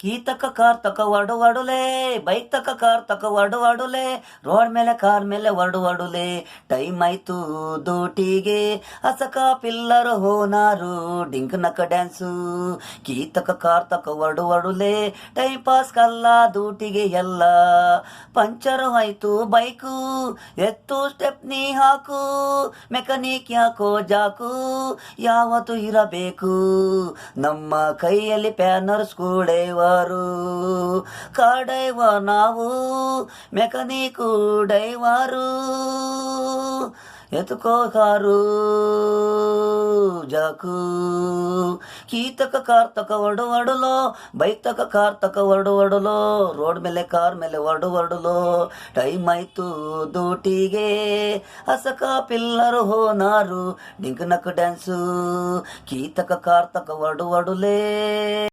Key ತಕ car ತಕ ವಡು ವಡುಲೆ, bike ತಕ ಕಾರ್ ತಕ ವಡು ವಡುಲೆ, ರೋಡ್ ಮೇಲೆ ಕಾರ್ ಮೇಲೆ ವಡು ವಡುಲೆ. ಟೈಮ್ ಆಯ್ತು ಡ್ಯೂಟಿಗೆ, ಹಸಕ ಪಿಲ್ಲರು ಹೋನಾರು, ಡಿಂಕ್ ನಕ ಡ್ಯಾನ್ಸು. ಕೀ ತಕ ಕಾರ್ ತಕ ವಡು ವಡುಲೆ, ಟೈಮ್ ಪಾಸ್ ಕಲ್ಲ ಡ್ಯೂಟಿಗೆ ಎಲ್ಲ. ಪಂಚರ್ ಆಯ್ತು ಬೈಕು, ಎತ್ತು ಸ್ಟೆಪ್ನಿ ಹಾಕು, ಮೆಕ್ಯಾನಿಕ್ ಯಾಕೋ ಜಾಕು, ಯಾವತ್ತು ಇರಬೇಕು ನಮ್ಮ ಕೈಯಲ್ಲಿ ಪ್ಯಾನರ್ ಸ್ಕ್ರೂ ಕಾಡೈವ ನಾವು ಮೆಕ್ಯಾನಿಕ್ ಡೈವರು. ಎತ್ಕೋ ಕಾರು ಜಾಕು. ಕೀ ತಕ ಕಾರ್ ತಕ ವಡು ವಡುಲೋ, ಬೈಕ್ ತಕ ಕಾರ್ ತಕ ವಡು ವಡುಲೋ, ರೋಡ್ ಮೇಲೆ ಕಾರ್ ಮೇಲೆ ವಡು ವಡುಲೋ. ಟೈಮ್ ಆಯ್ತು ಡ್ಯೂಟಿಗೆ, ಹಸಕ ಪಿಲ್ಲರು ಹೋನಾರು, ಡಿಂಕ್ ನಕ್ ಡ್ಯಾನ್ಸು. ಕೀ ತಕ ಕಾರ್ ತಕ ವಡು ವಡುಲೇ.